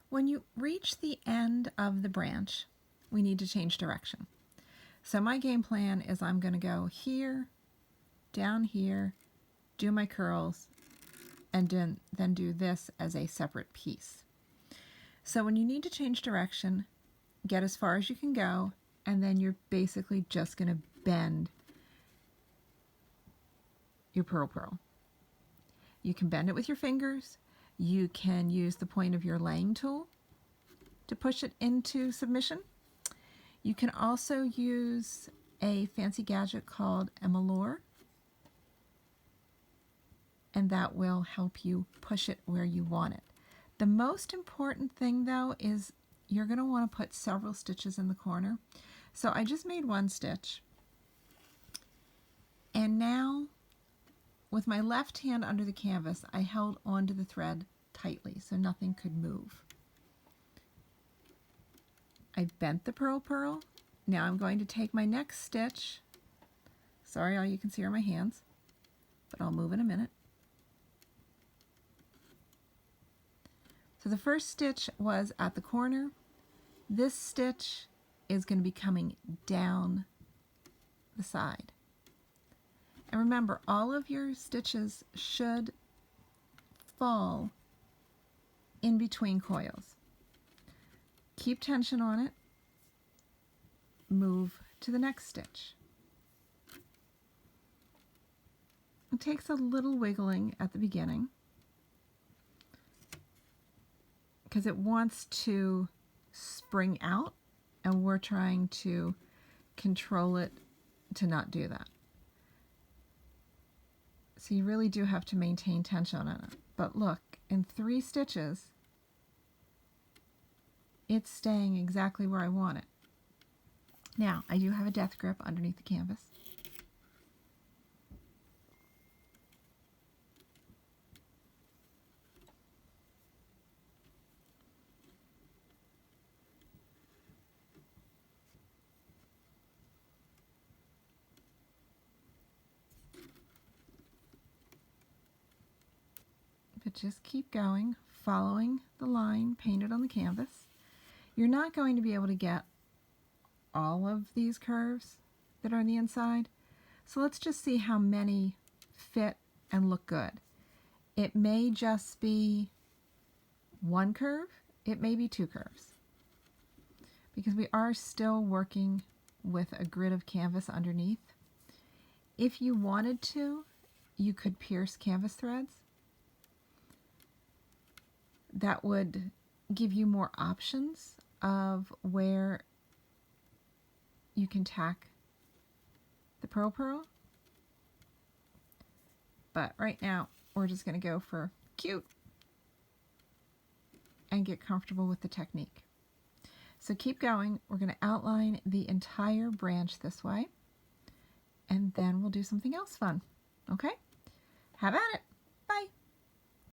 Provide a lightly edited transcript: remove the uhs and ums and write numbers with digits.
When you reach the end of the branch, we need to change direction. So my game plan is I'm going to go here, down here, do my curls, and then do this as a separate piece. So when you need to change direction, get as far as you can go, and then you're basically just going to bend your purl. You can bend it with your fingers. You can use the point of your laying tool to push it into submission. You can also use a fancy gadget called a malure, and that will help you push it where you want it. The most important thing though is you're going to want to put several stitches in the corner. So I just made one stitch, and now with my left hand under the canvas I held onto the thread tightly so nothing could move. I bent the purl. Now I'm going to take my next stitch. Sorry, all you can see are my hands, but I'll move in a minute. So the first stitch was at the corner. This stitch is going to be coming down the side. And remember, all of your stitches should fall in between coils. Keep tension on it. Move to the next stitch. It takes a little wiggling at the beginning because it wants to spring out, and we're trying to control it to not do that. So you really do have to maintain tension on it. But look, in 3 stitches, it's staying exactly where I want it. Now, I do have a death grip underneath the canvas. But just keep going, following the line painted on the canvas. You're not going to be able to get all of these curves that are on the inside. So let's just see how many fit and look good. It may just be 1 curve, it may be 2 curves, because we are still working with a grid of canvas underneath. If you wanted to, you could pierce canvas threads. That would give you more options of where you can tack the purl. But right now, we're just going to go for cute and get comfortable with the technique. So keep going. We're going to outline the entire branch this way, and then we'll do something else fun. Okay? Have at it.